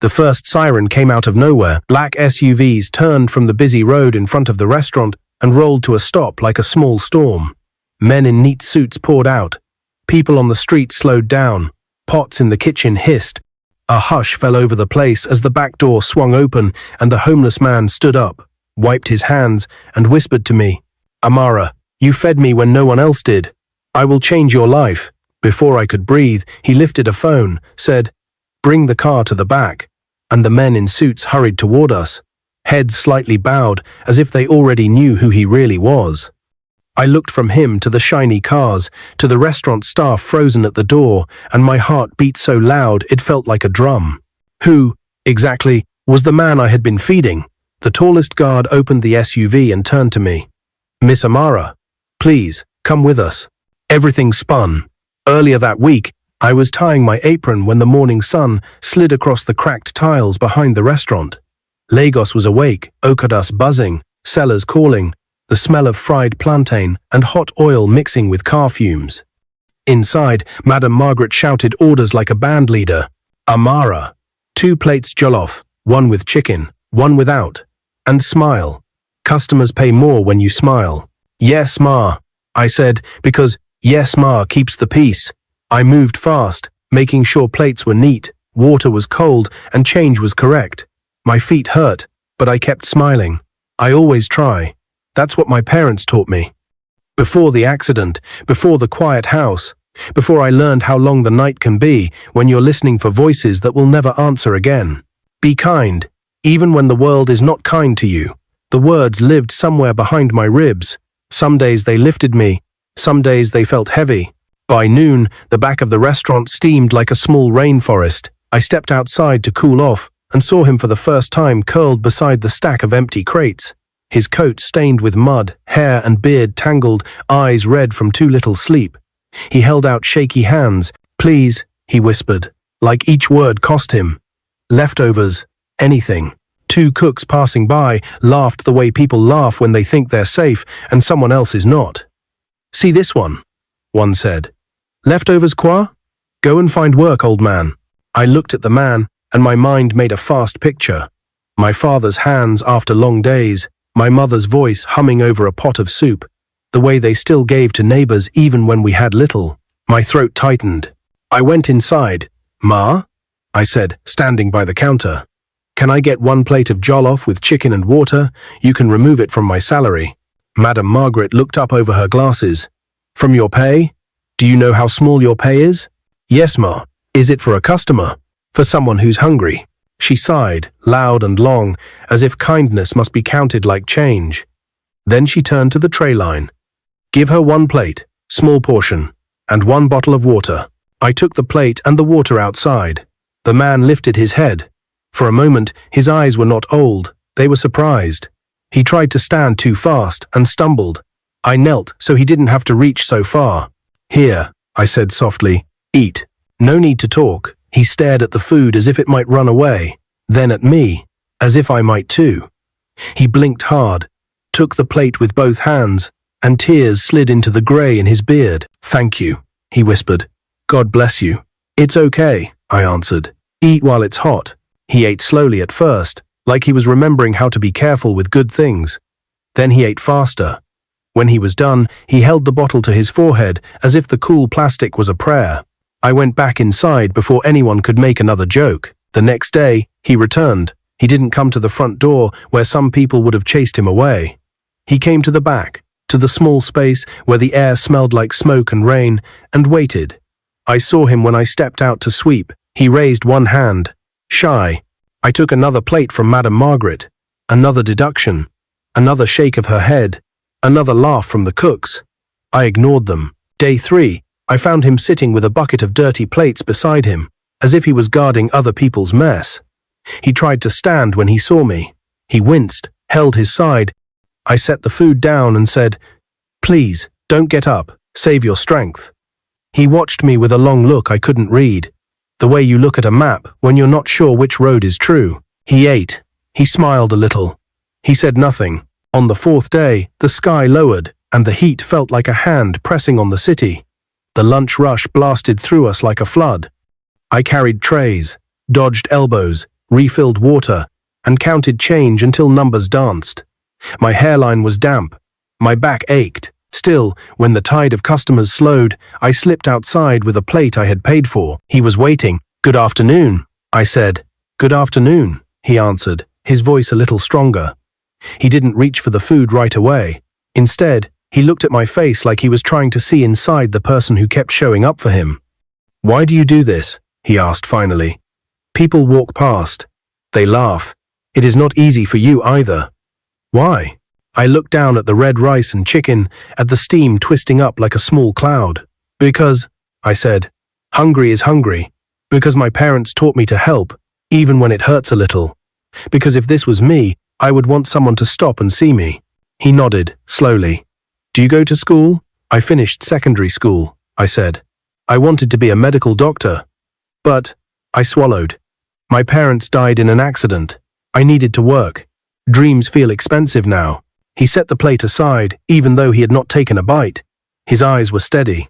The first siren came out of nowhere. Black SUVs turned from the busy road in front of the restaurant and rolled to a stop like a small storm. Men in neat suits poured out. People on the street slowed down. Pots in the kitchen hissed. A hush fell over the place as the back door swung open and the homeless man stood up, wiped his hands, and whispered to me, "Amara, you fed me when no one else did. I will change your life." Before I could breathe, he lifted a phone, said, "Bring the car to the back," and the men in suits hurried toward us, heads slightly bowed as if they already knew who he really was. I looked from him to the shiny cars, to the restaurant staff frozen at the door, and my heart beat so loud it felt like a drum. Who, exactly, was the man I had been feeding? The tallest guard opened the SUV and turned to me. "Miss Amara, please, come with us." Everything spun. Earlier that week, I was tying my apron when the morning sun slid across the cracked tiles behind the restaurant. Lagos was awake, Okadas buzzing, sellers calling, the smell of fried plantain and hot oil mixing with car fumes. Inside, Madame Margaret shouted orders like a band leader. "Amara, 2 plates jollof, 1 with chicken, 1 without, and smile. Customers pay more when you smile." "Yes, ma," I said, because yes, ma keeps the peace. I moved fast, making sure plates were neat, water was cold, and change was correct. My feet hurt, but I kept smiling. I always try. That's what my parents taught me. Before the accident, before the quiet house, before I learned how long the night can be when you're listening for voices that will never answer again. Be kind, even when the world is not kind to you. The words lived somewhere behind my ribs. Some days they lifted me, some days they felt heavy. By noon, the back of the restaurant steamed like a small rainforest. I stepped outside to cool off and saw him for the first time curled beside the stack of empty crates. His coat stained with mud, hair and beard tangled, eyes red from too little sleep. He held out shaky hands. "Please," he whispered, like each word cost him. "Leftovers, anything." 2 cooks passing by laughed the way people laugh when they think they're safe and someone else is not. "See this one said. "Leftovers quoi? Go and find work, old man." I looked at the man, and my mind made a fast picture. My father's hands after long days, my mother's voice humming over a pot of soup, the way they still gave to neighbors even when we had little. My throat tightened. I went inside. "Ma?" I said, standing by the counter. "Can I get 1 plate of jollof with chicken and water? You can remove it from my salary." Madame Margaret looked up over her glasses. "From your pay? Do you know how small your pay is?" "Yes, ma." "Is it for a customer? For someone who's hungry?" She sighed, loud and long, as if kindness must be counted like change. Then she turned to the tray line. "Give her 1 plate, small portion, and 1 bottle of water." I took the plate and the water outside. The man lifted his head. For a moment, his eyes were not old, they were surprised. He tried to stand too fast and stumbled. I knelt so he didn't have to reach so far. "Here," I said softly, "eat." No need to talk. He stared at the food as if it might run away, then at me, as if I might too. He blinked hard, took the plate with both hands, and tears slid into the grey in his beard. "Thank you," he whispered. "God bless you." "It's okay," I answered. "Eat while it's hot." He ate slowly at first, like he was remembering how to be careful with good things. Then he ate faster. When he was done, he held the bottle to his forehead as if the cool plastic was a prayer. I went back inside before anyone could make another joke. The next day, he returned. He didn't come to the front door where some people would have chased him away. He came to the back, to the small space where the air smelled like smoke and rain, and waited. I saw him when I stepped out to sweep. He raised 1 hand. Shy. I took another plate from Madame Margaret. Another deduction. Another shake of her head. Another laugh from the cooks. I ignored them. Day 3, I found him sitting with a bucket of dirty plates beside him, as if he was guarding other people's mess. He tried to stand when he saw me. He winced, held his side. I set the food down and said, "Please, don't get up. Save your strength." He watched me with a long look I couldn't read. The way you look at a map when you're not sure which road is true. He ate. He smiled a little. He said nothing. On the 4th day, the sky lowered, and the heat felt like a hand pressing on the city. The lunch rush blasted through us like a flood. I carried trays, dodged elbows, refilled water, and counted change until numbers danced. My hairline was damp. My back ached. Still, when the tide of customers slowed, I slipped outside with a plate I had paid for. He was waiting. "Good afternoon," I said. "Good afternoon," he answered, his voice a little stronger. He didn't reach for the food right away. Instead, he looked at my face like he was trying to see inside the person who kept showing up for him. "Why do you do this?" he asked finally. "People walk past. They laugh. It is not easy for you either." "Why?" I looked down at the red rice and chicken, at the steam twisting up like a small cloud. "Because," I said, "hungry is hungry. Because my parents taught me to help, even when it hurts a little. Because if this was me, I would want someone to stop and see me." He nodded, slowly. "Do you go to school?" "I finished secondary school," I said. "I wanted to be a medical doctor. But," I swallowed, "my parents died in an accident. I needed to work. Dreams feel expensive now." He set the plate aside, even though he had not taken a bite. His eyes were steady.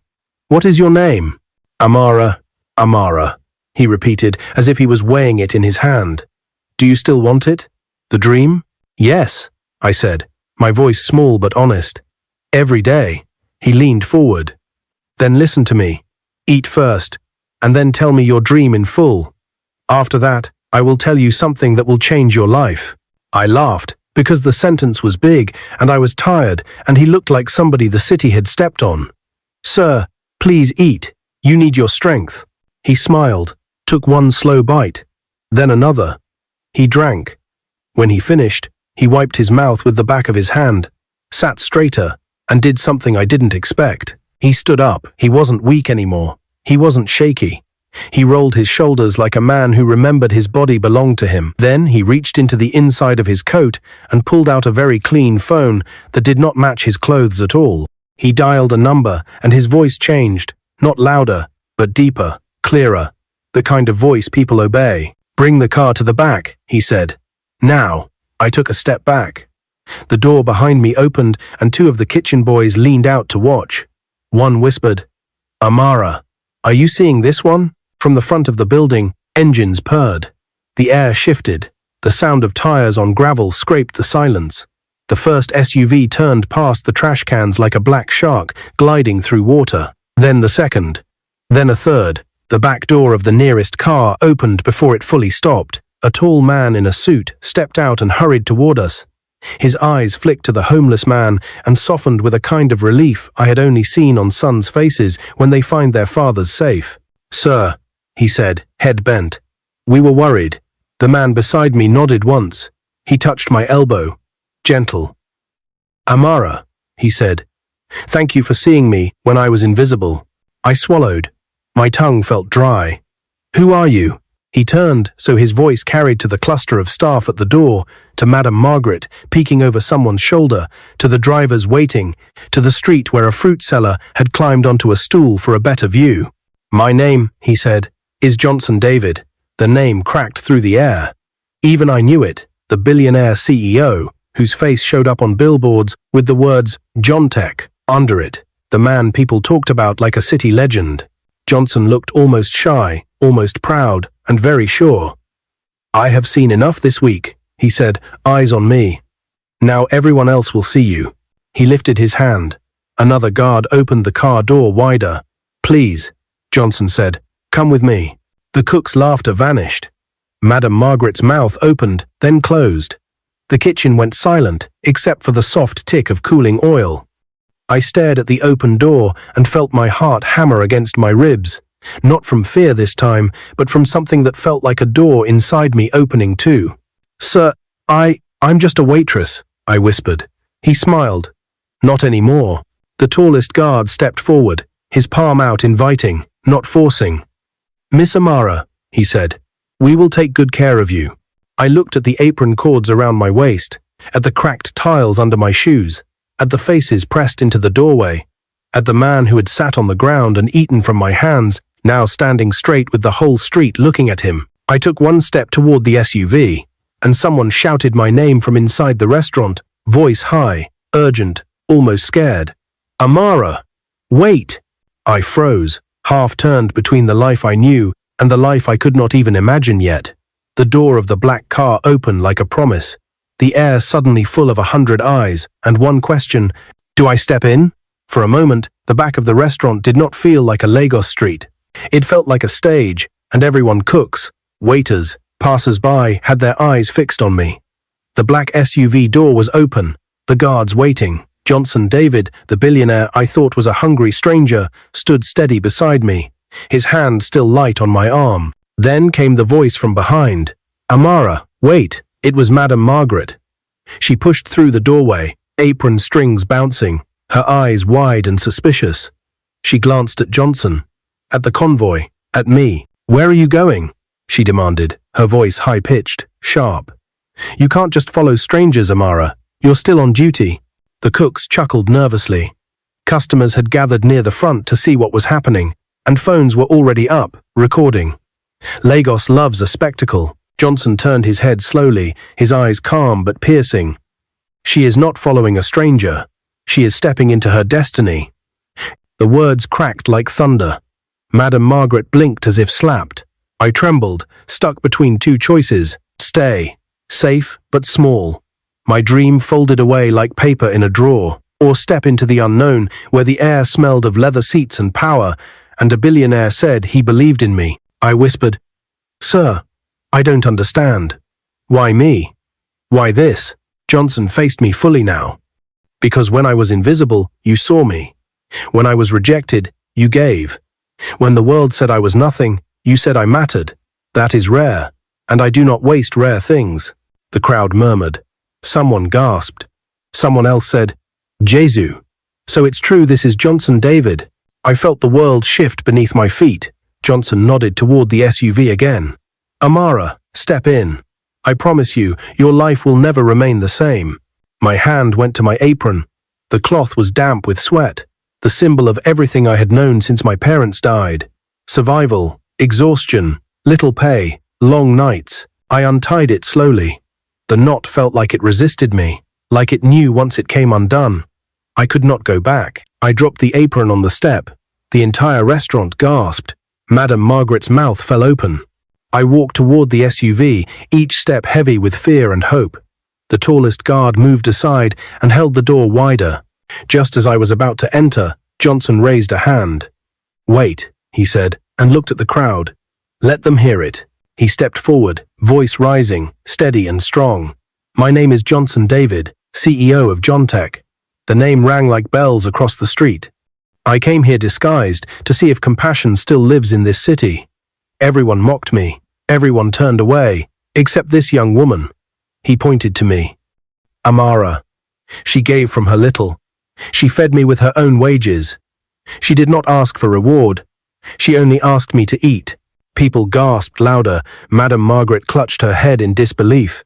"What is your name?" "Amara, Amara," he repeated, as if he was weighing it in his hand. "Do you still want it? The dream?" "Yes," I said, my voice small but honest. "Every day." He leaned forward. "Then listen to me. Eat first, and then tell me your dream in full. After that, I will tell you something that will change your life." I laughed, because the sentence was big, and I was tired, and he looked like somebody the city had stepped on. "Sir, please eat. You need your strength." He smiled, took one slow bite, then another. He drank. When he finished, he wiped his mouth with the back of his hand, sat straighter, and did something I didn't expect. He stood up. He wasn't weak anymore. He wasn't shaky. He rolled his shoulders like a man who remembered his body belonged to him. Then he reached into the inside of his coat and pulled out a very clean phone that did not match his clothes at all. He dialed a number, and his voice changed, not louder, but deeper, clearer, the kind of voice people obey. "Bring the car to the back," he said. "Now." I took a step back. The door behind me opened, and two of the kitchen boys leaned out to watch. One whispered, "Amara, are you seeing this one?" From the front of the building, engines purred. The air shifted. The sound of tires on gravel scraped the silence. The first SUV turned past the trash cans like a black shark gliding through water. Then the second. Then a third. The back door of the nearest car opened before it fully stopped. A tall man in a suit stepped out and hurried toward us. His eyes flicked to the homeless man and softened with a kind of relief I had only seen on sons' faces when they find their fathers safe. "Sir," he said, head bent. "We were worried." The man beside me nodded once. He touched my elbow. Gentle. "Amara," he said. "Thank you for seeing me when I was invisible." I swallowed. My tongue felt dry. "Who are you?" He turned so his voice carried to the cluster of staff at the door, to Madame Margaret peeking over someone's shoulder, to the drivers waiting, to the street where a fruit seller had climbed onto a stool for a better view. "My name," he said, "is Johnson David." The name cracked through the air. Even I knew it, the billionaire CEO, whose face showed up on billboards with the words John Tech under it, the man people talked about like a city legend. Johnson looked almost shy, almost proud, and very sure. "I have seen enough this week," he said, eyes on me. "Now everyone else will see you." He lifted his hand. Another guard opened the car door wider. "Please," Johnson said, "come with me." The cook's laughter vanished. Madame Margaret's mouth opened, then closed. The kitchen went silent, except for the soft tick of cooling oil. I stared at the open door and felt my heart hammer against my ribs. Not from fear this time, but from something that felt like a door inside me opening too. "Sir, I'm just a waitress," I whispered. He smiled. "Not anymore." The tallest guard stepped forward, his palm out inviting, not forcing. "Miss Amara," he said, "we will take good care of you." I looked at the apron cords around my waist, at the cracked tiles under my shoes, at the faces pressed into the doorway, at the man who had sat on the ground and eaten from my hands, now standing straight with the whole street looking at him. I took one step toward the SUV, and someone shouted my name from inside the restaurant, voice high, urgent, almost scared. "Amara! Wait!" I froze, half turned between the life I knew and the life I could not even imagine yet. The door of the black car opened like a promise, the air suddenly full of 100 eyes, and one question: do I step in? For a moment, the back of the restaurant did not feel like a Lagos street. It felt like a stage, and everyone, cooks, waiters, passers-by, had their eyes fixed on me. The black SUV door was open, the guards waiting. Johnson David, the billionaire I thought was a hungry stranger, stood steady beside me, his hand still light on my arm. Then came the voice from behind. "Amara, wait." It was Madame Margaret. She pushed through the doorway, apron strings bouncing, her eyes wide and suspicious. She glanced at Johnson, at the convoy, at me. "Where are you going?" she demanded, her voice high-pitched, sharp. "You can't just follow strangers, Amara. You're still on duty." The cooks chuckled nervously. Customers had gathered near the front to see what was happening, and phones were already up, recording. Lagos loves a spectacle. Johnson turned his head slowly, his eyes calm but piercing. "She is not following a stranger. She is stepping into her destiny." The words cracked like thunder. Madame Margaret blinked as if slapped. I trembled, stuck between two choices: stay, safe but small, my dream folded away like paper in a drawer, or step into the unknown where the air smelled of leather seats and power, and a billionaire said he believed in me. I whispered, "Sir, I don't understand. Why me? Why this?" Johnson faced me fully now. "Because when I was invisible, you saw me. When I was rejected, you gave. When the world said I was nothing, you said I mattered. That is rare, and I do not waste rare things." The crowd murmured. Someone gasped. Someone else said, "Jesu. So it's true this is Johnson David." I felt the world shift beneath my feet. Johnson nodded toward the SUV again. "Amara, step in. I promise you, your life will never remain the same." My hand went to my apron. The cloth was damp with sweat, the symbol of everything I had known since my parents died. Survival, exhaustion, little pay, long nights. I untied it slowly. The knot felt like it resisted me, like it knew once it came undone, I could not go back. I dropped the apron on the step. The entire restaurant gasped. Madame Margaret's mouth fell open. I walked toward the SUV, each step heavy with fear and hope. The tallest guard moved aside and held the door wider. Just as I was about to enter, Johnson raised a hand. "Wait," he said, and looked at the crowd. "Let them hear it." He stepped forward, voice rising, steady and strong. "My name is Johnson David, CEO of Jontech." The name rang like bells across the street. "I came here disguised to see if compassion still lives in this city." Everyone mocked me. Everyone turned away, except this young woman. He pointed to me. "Amara." She gave from her little. She fed me with her own wages. She did not ask for reward. She only asked me to eat. People gasped louder. Madame Margaret clutched her head in disbelief.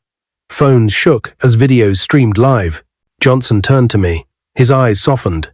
Phones shook as videos streamed live. Johnson turned to me. His eyes softened.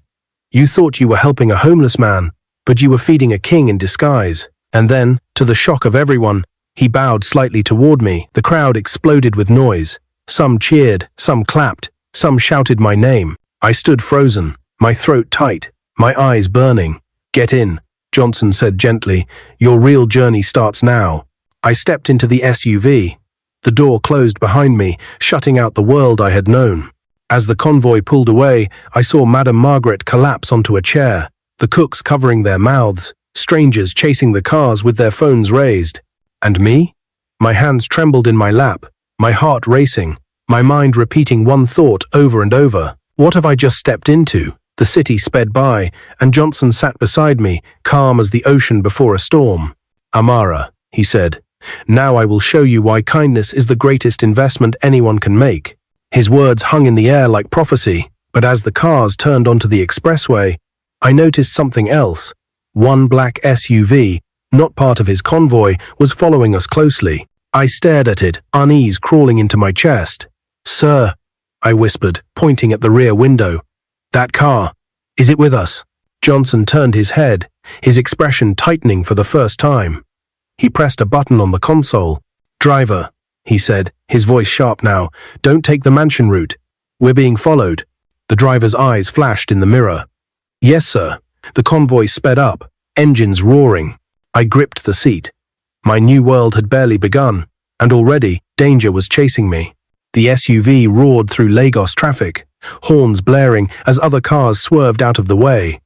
"You thought you were helping a homeless man, but you were feeding a king in disguise." And then, to the shock of everyone, he bowed slightly toward me. The crowd exploded with noise. Some cheered, some clapped, some shouted my name. I stood frozen, my throat tight, my eyes burning. "Get in," Johnson said gently. "Your real journey starts now." I stepped into the SUV. The door closed behind me, shutting out the world I had known. As the convoy pulled away, I saw Madame Margaret collapse onto a chair, the cooks covering their mouths, strangers chasing the cars with their phones raised. And me? My hands trembled in my lap, my heart racing, my mind repeating one thought over and over. What have I just stepped into? The city sped by, and Johnson sat beside me, calm as the ocean before a storm. "Amara," he said, "now I will show you why kindness is the greatest investment anyone can make." His words hung in the air like prophecy, but as the cars turned onto the expressway, I noticed something else. One black SUV, not part of his convoy, was following us closely. I stared at it, unease crawling into my chest. "Sir," I whispered, pointing at the rear window. "That car, is it with us?" Johnson turned his head, his expression tightening for the first time. He pressed a button on the console. "Driver," he said, his voice sharp now, "don't take the mansion route. We're being followed." The driver's eyes flashed in the mirror. "Yes, sir." The convoy sped up, engines roaring. I gripped the seat. My new world had barely begun. and already danger was chasing me. The SUV roared through Lagos traffic, horns blaring as other cars swerved out of the way.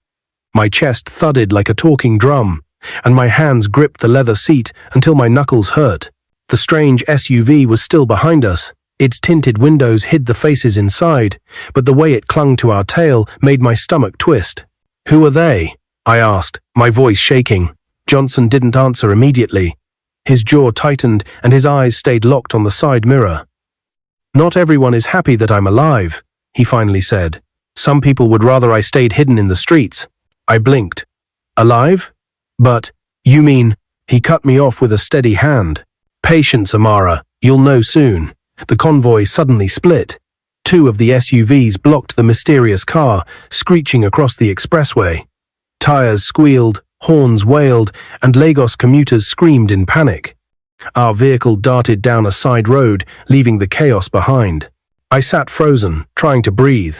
My chest thudded like a talking drum, and my hands gripped the leather seat until my knuckles hurt. The strange SUV was still behind us. Its tinted windows hid the faces inside, but the way it clung to our tail made my stomach twist. "Who are they?" I asked, my voice shaking. Johnson didn't answer immediately. His jaw tightened and his eyes stayed locked on the side mirror. "Not everyone is happy that I'm alive," he finally said. "Some people would rather I stayed hidden in the streets." I blinked. "Alive? But, you mean..." He cut me off with a steady hand. "Patience, Amara. You'll know soon." The convoy suddenly split. Two of the SUVs blocked the mysterious car, screeching across the expressway. Tires squealed, horns wailed, and Lagos commuters screamed in panic. Our vehicle darted down a side road, leaving the chaos behind. I sat frozen, trying to breathe.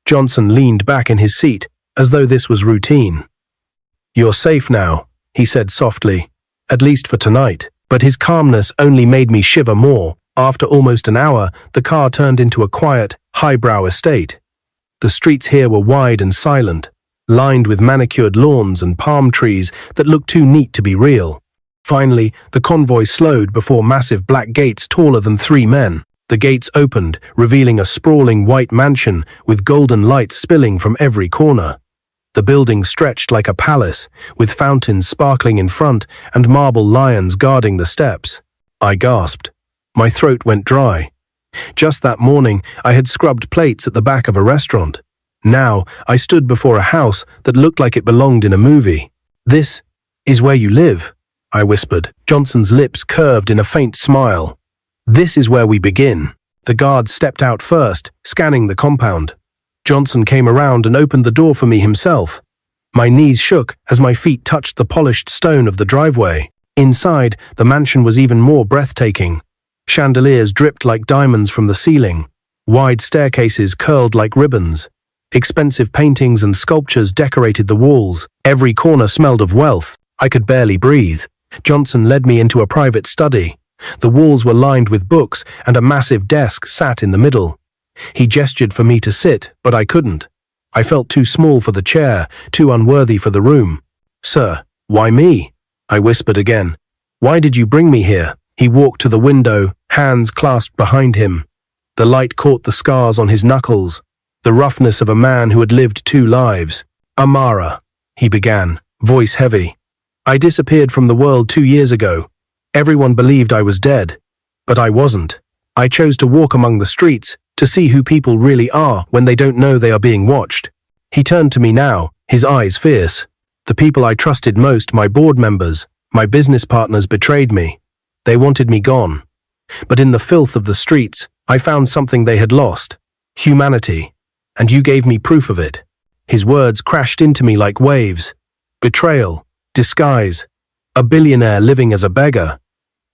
Johnson leaned back in his seat, as though this was routine. "You're safe now," he said softly, "at least for tonight." But his calmness only made me shiver more. After almost an hour, the car turned into a quiet, highbrow estate. The streets here were wide and silent, lined with manicured lawns and palm trees that looked too neat to be real. Finally, the convoy slowed before massive black gates taller than 3 men. The gates opened, revealing a sprawling white mansion with golden lights spilling from every corner. The building stretched like a palace, with fountains sparkling in front and marble lions guarding the steps. I gasped. My throat went dry. Just that morning, I had scrubbed plates at the back of a restaurant. Now, I stood before a house that looked like it belonged in a movie. "This is where you live," I whispered. Johnson's lips curved in a faint smile. "This is where we begin." The guard stepped out first, scanning the compound. Johnson came around and opened the door for me himself. My knees shook as my feet touched the polished stone of the driveway. Inside, the mansion was even more breathtaking. Chandeliers dripped like diamonds from the ceiling. Wide staircases curled like ribbons. Expensive paintings and sculptures decorated the walls. Every corner smelled of wealth. I could barely breathe. Johnson led me into a private study. The walls were lined with books, and a massive desk sat in the middle. He gestured for me to sit, but I couldn't. I felt too small for the chair, too unworthy for the room. "Sir, why me?" I whispered again. "Why did you bring me here?" He walked to the window, hands clasped behind him. The light caught the scars on his knuckles, the roughness of a man who had lived 2 lives. "Amara," he began, voice heavy. "I disappeared from the world 2 years ago. Everyone believed I was dead, but I wasn't. I chose to walk among the streets, to see who people really are when they don't know they are being watched." He turned to me now, his eyes fierce. "The people I trusted most, my board members, my business partners, betrayed me. They wanted me gone. But in the filth of the streets, I found something they had lost. Humanity. And you gave me proof of it." His words crashed into me like waves. Betrayal. Disguise. A billionaire living as a beggar.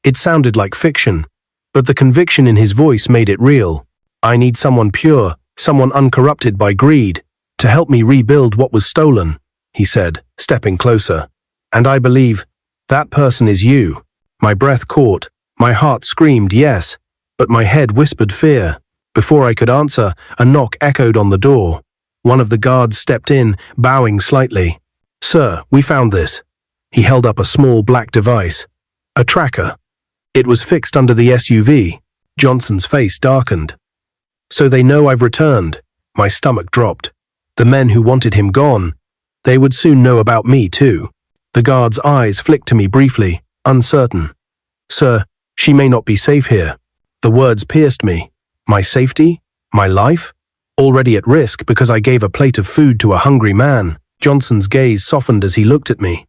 It sounded like fiction, but the conviction in his voice made it real. "I need someone pure, someone uncorrupted by greed, to help me rebuild what was stolen," he said, stepping closer. "And I believe that person is you." My breath caught, my heart screamed yes, but my head whispered fear. Before I could answer, a knock echoed on the door. One of the guards stepped in, bowing slightly. "Sir, we found this." He held up a small black device. A tracker. It was fixed under the SUV. Johnson's face darkened. "So they know I've returned." My stomach dropped. The men who wanted him gone, they would soon know about me too. The guard's eyes flicked to me briefly, uncertain. "Sir, she may not be safe here." The words pierced me. My safety? My life? Already at risk because I gave a plate of food to a hungry man. Johnson's gaze softened as he looked at me.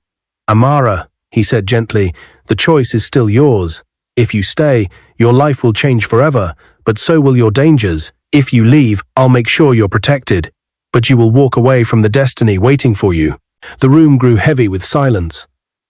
"Amara," he said gently, "the choice is still yours. If you stay, your life will change forever, but so will your dangers. If you leave, I'll make sure you're protected. But you will walk away from the destiny waiting for you." The room grew heavy with silence.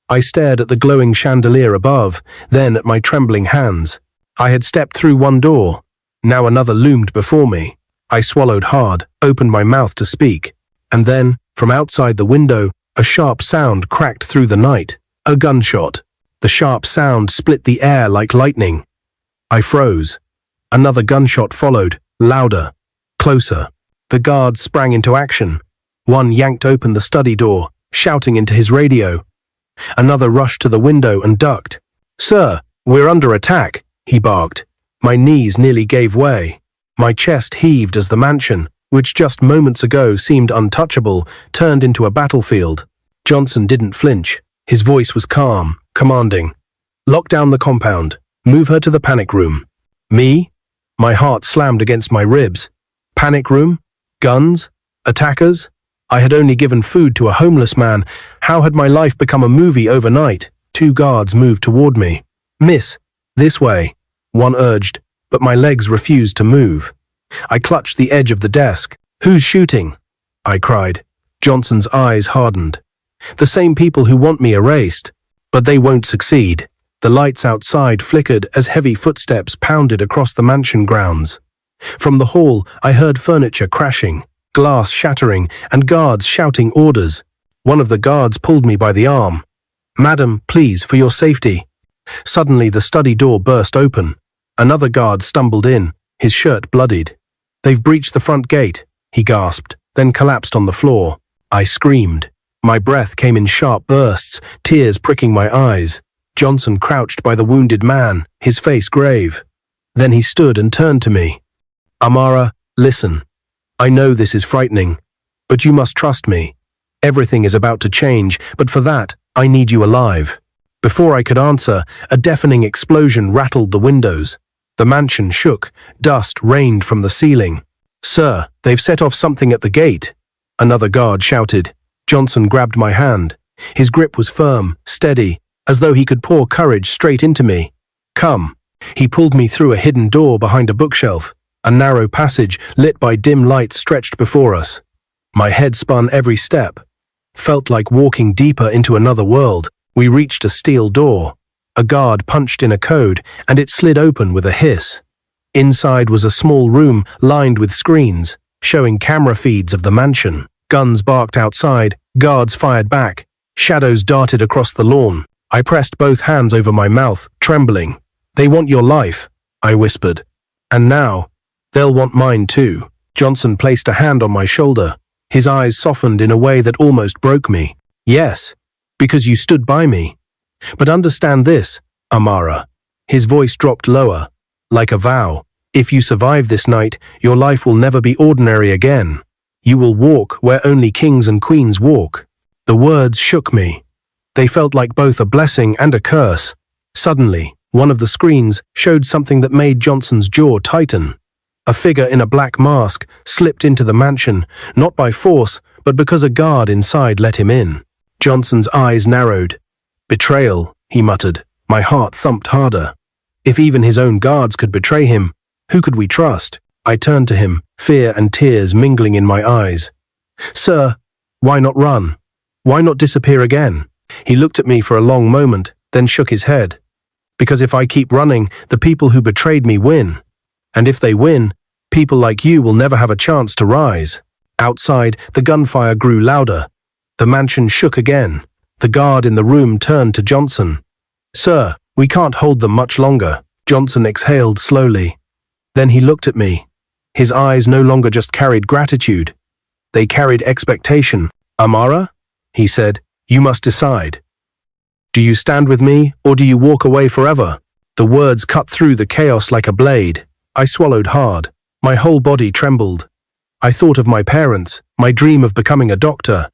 I stared at the glowing chandelier above, then at my trembling hands. I had stepped through one door. Now another loomed before me. I swallowed hard, opened my mouth to speak. And then, from outside the window, a sharp sound cracked through the night. A gunshot. The sharp sound split the air like lightning. I froze. Another gunshot followed, louder, closer. The guards sprang into action. One yanked open the study door, shouting into his radio. Another rushed to the window and ducked. "Sir, we're under attack," he barked. My knees nearly gave way. My chest heaved as the mansion, which just moments ago seemed untouchable, turned into a battlefield. Johnson didn't flinch. His voice was calm, commanding. "Lock down the compound. Move her to the panic room." Me? My heart slammed against my ribs. Panic room? Guns? Attackers? I had only given food to a homeless man. How had my life become a movie overnight? Two guards moved toward me. "Miss, this way," one urged, but my legs refused to move. I clutched the edge of the desk. "Who's shooting?" I cried. Johnson's eyes hardened. "The same people who want me erased. But they won't succeed." The lights outside flickered as heavy footsteps pounded across the mansion grounds. From the hall, I heard furniture crashing, glass shattering, and guards shouting orders. One of the guards pulled me by the arm. "Madam, please, for your safety." Suddenly, the study door burst open. Another guard stumbled in, his shirt bloodied. "They've breached the front gate," he gasped, then collapsed on the floor. I screamed. My breath came in sharp bursts, tears pricking my eyes. Johnson crouched by the wounded man, his face grave. Then he stood and turned to me. "Amara, listen. I know this is frightening, but you must trust me. Everything is about to change, but for that, I need you alive." Before I could answer, a deafening explosion rattled the windows. The mansion shook, dust rained from the ceiling. "Sir, they've set off something at the gate," another guard shouted. Johnson grabbed my hand. His grip was firm, steady, as though he could pour courage straight into me. "Come." He pulled me through a hidden door behind a bookshelf. A narrow passage lit by dim lights stretched before us. My head spun every step. Felt like walking deeper into another world. We reached a steel door. A guard punched in a code, and it slid open with a hiss. Inside was a small room lined with screens, showing camera feeds of the mansion. Guns barked outside, guards fired back. Shadows darted across the lawn. I pressed both hands over my mouth, trembling. "They want your life," I whispered. "And now, they'll want mine too." Johnson placed a hand on my shoulder. His eyes softened in a way that almost broke me. "Yes, because you stood by me. But understand this, Amara." His voice dropped lower, like a vow. "If you survive this night, your life will never be ordinary again. You will walk where only kings and queens walk." The words shook me. They felt like both a blessing and a curse. Suddenly, one of the screens showed something that made Johnson's jaw tighten. A figure in a black mask slipped into the mansion, not by force, but because a guard inside let him in. Johnson's eyes narrowed. "Betrayal," he muttered. My heart thumped harder. If even his own guards could betray him, who could we trust? I turned to him, fear and tears mingling in my eyes. "Sir, why not run? Why not disappear again?" He looked at me for a long moment, then shook his head. "Because if I keep running, the people who betrayed me win. And if they win, people like you will never have a chance to rise." Outside, the gunfire grew louder. The mansion shook again. The guard in the room turned to Johnson. "Sir, we can't hold them much longer." Johnson exhaled slowly. Then he looked at me. His eyes no longer just carried gratitude. They carried expectation. "Amara," he said, "you must decide. Do you stand with me, or do you walk away forever?" The words cut through the chaos like a blade. I swallowed hard. My whole body trembled. I thought of my parents, my dream of becoming a doctor,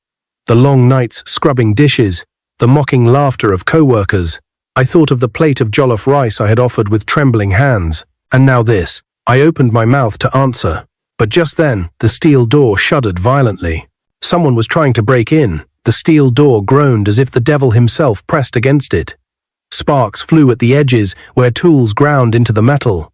the long nights scrubbing dishes, the mocking laughter of co-workers. I thought of the plate of jollof rice I had offered with trembling hands. And now this. I opened my mouth to answer. But just then, the steel door shuddered violently. Someone was trying to break in. The steel door groaned as if the devil himself pressed against it. Sparks flew at the edges where tools ground into the metal.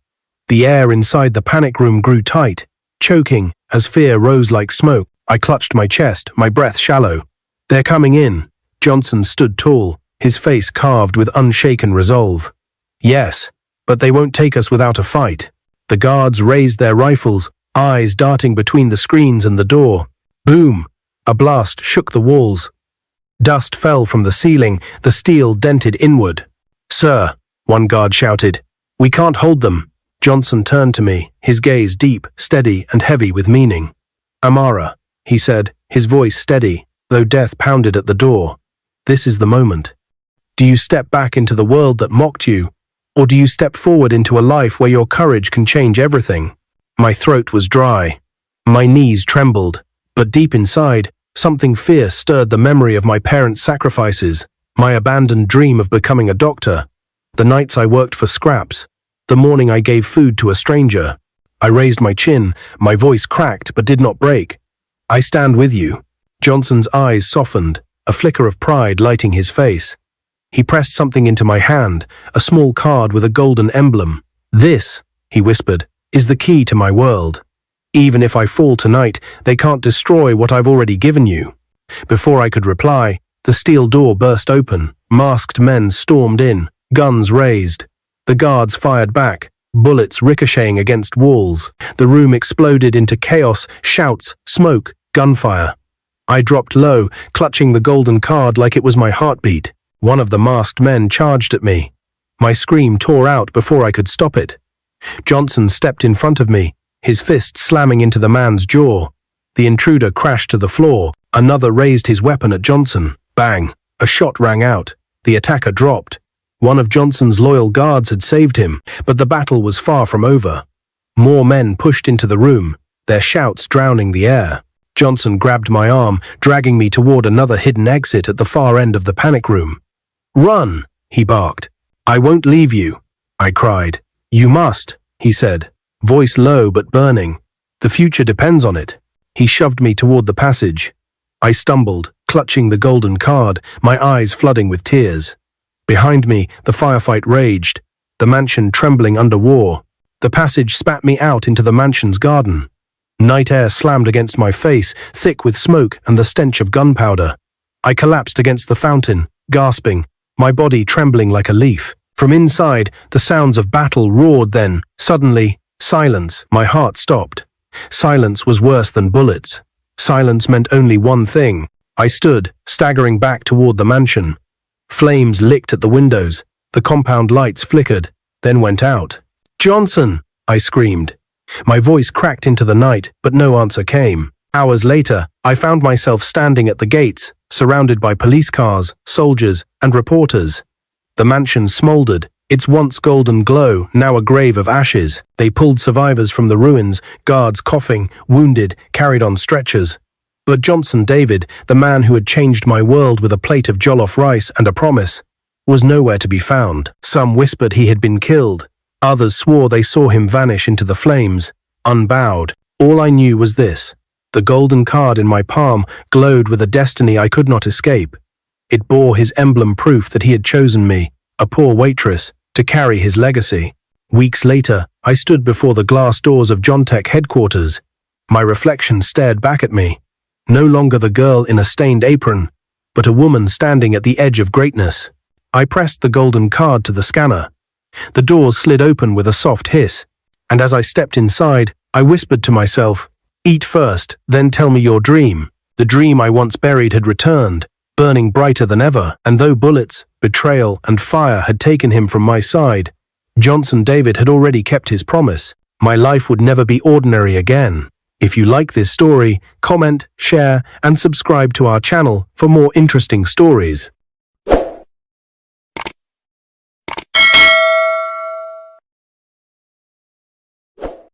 The air inside the panic room grew tight, choking as fear rose like smoke. I clutched my chest, my breath shallow. "They're coming in." Johnson stood tall, his face carved with unshaken resolve. "Yes, but they won't take us without a fight." The guards raised their rifles, eyes darting between the screens and the door. Boom! A blast shook the walls. Dust fell from the ceiling, the steel dented inward. "Sir," one guard shouted, We can't hold them. Johnson turned to me, his gaze deep, steady, and heavy with meaning. Amara, he said, his voice steady, though death pounded at the door. This is the moment. Do you step back into the world that mocked you, or do you step forward into a life where your courage can change everything? My throat was dry. My knees trembled, but deep inside, something fierce stirred the memory of my parents' sacrifices, my abandoned dream of becoming a doctor, the nights I worked for scraps, the morning I gave food to a stranger. I raised my chin, my voice cracked but did not break. I stand with you. Johnson's eyes softened, a flicker of pride lighting his face. He pressed something into my hand, a small card with a golden emblem. This, he whispered, is the key to my world. Even if I fall tonight, they can't destroy what I've already given you. Before I could reply, the steel door burst open. Masked men stormed in, guns raised. The guards fired back, bullets ricocheting against walls. The room exploded into chaos, shouts, smoke, gunfire. I dropped low, clutching the golden card like it was my heartbeat. One of the masked men charged at me. My scream tore out before I could stop it. Johnson stepped in front of me, his fist slamming into the man's jaw. The intruder crashed to the floor. Another raised his weapon at Johnson. Bang! A shot rang out. The attacker dropped. One of Johnson's loyal guards had saved him, but the battle was far from over. More men pushed into the room, their shouts drowning the air. Johnson grabbed my arm, dragging me toward another hidden exit at the far end of the panic room. "Run!" he barked. "I won't leave you," I cried. "You must," he said, voice low but burning. "The future depends on it." He shoved me toward the passage. I stumbled, clutching the golden card, my eyes flooding with tears. Behind me, the firefight raged, the mansion trembling under war. The passage spat me out into the mansion's garden. Night air slammed against my face, thick with smoke and the stench of gunpowder. I collapsed against the fountain, gasping, my body trembling like a leaf. From inside, the sounds of battle roared then, suddenly, silence. My heart stopped. Silence was worse than bullets. Silence meant only one thing. I stood, staggering back toward the mansion. Flames licked at the windows. The compound lights flickered, then went out. "Johnson!" I screamed. My voice cracked into the night, but no answer came. Hours later, I found myself standing at the gates, surrounded by police cars, soldiers, and reporters. The mansion smoldered, its once golden glow now a grave of ashes. They pulled survivors from the ruins, guards coughing, wounded, carried on stretchers. But Johnson David, the man who had changed my world with a plate of jollof rice and a promise, was nowhere to be found. Some whispered he had been killed. Others swore they saw him vanish into the flames, unbowed. All I knew was this. The golden card in my palm glowed with a destiny I could not escape. It bore his emblem, proof that he had chosen me, a poor waitress, to carry his legacy. Weeks later, I stood before the glass doors of Jontech headquarters. My reflection stared back at me. No longer the girl in a stained apron, but a woman standing at the edge of greatness. I pressed the golden card to the scanner. The doors slid open with a soft hiss, and as I stepped inside, I whispered to myself, "Eat first, then tell me your dream." The dream I once buried had returned, burning brighter than ever, and though bullets, betrayal, and fire had taken him from my side, Johnson David had already kept his promise. My life would never be ordinary again. If you like this story, comment, share, and subscribe to our channel for more interesting stories.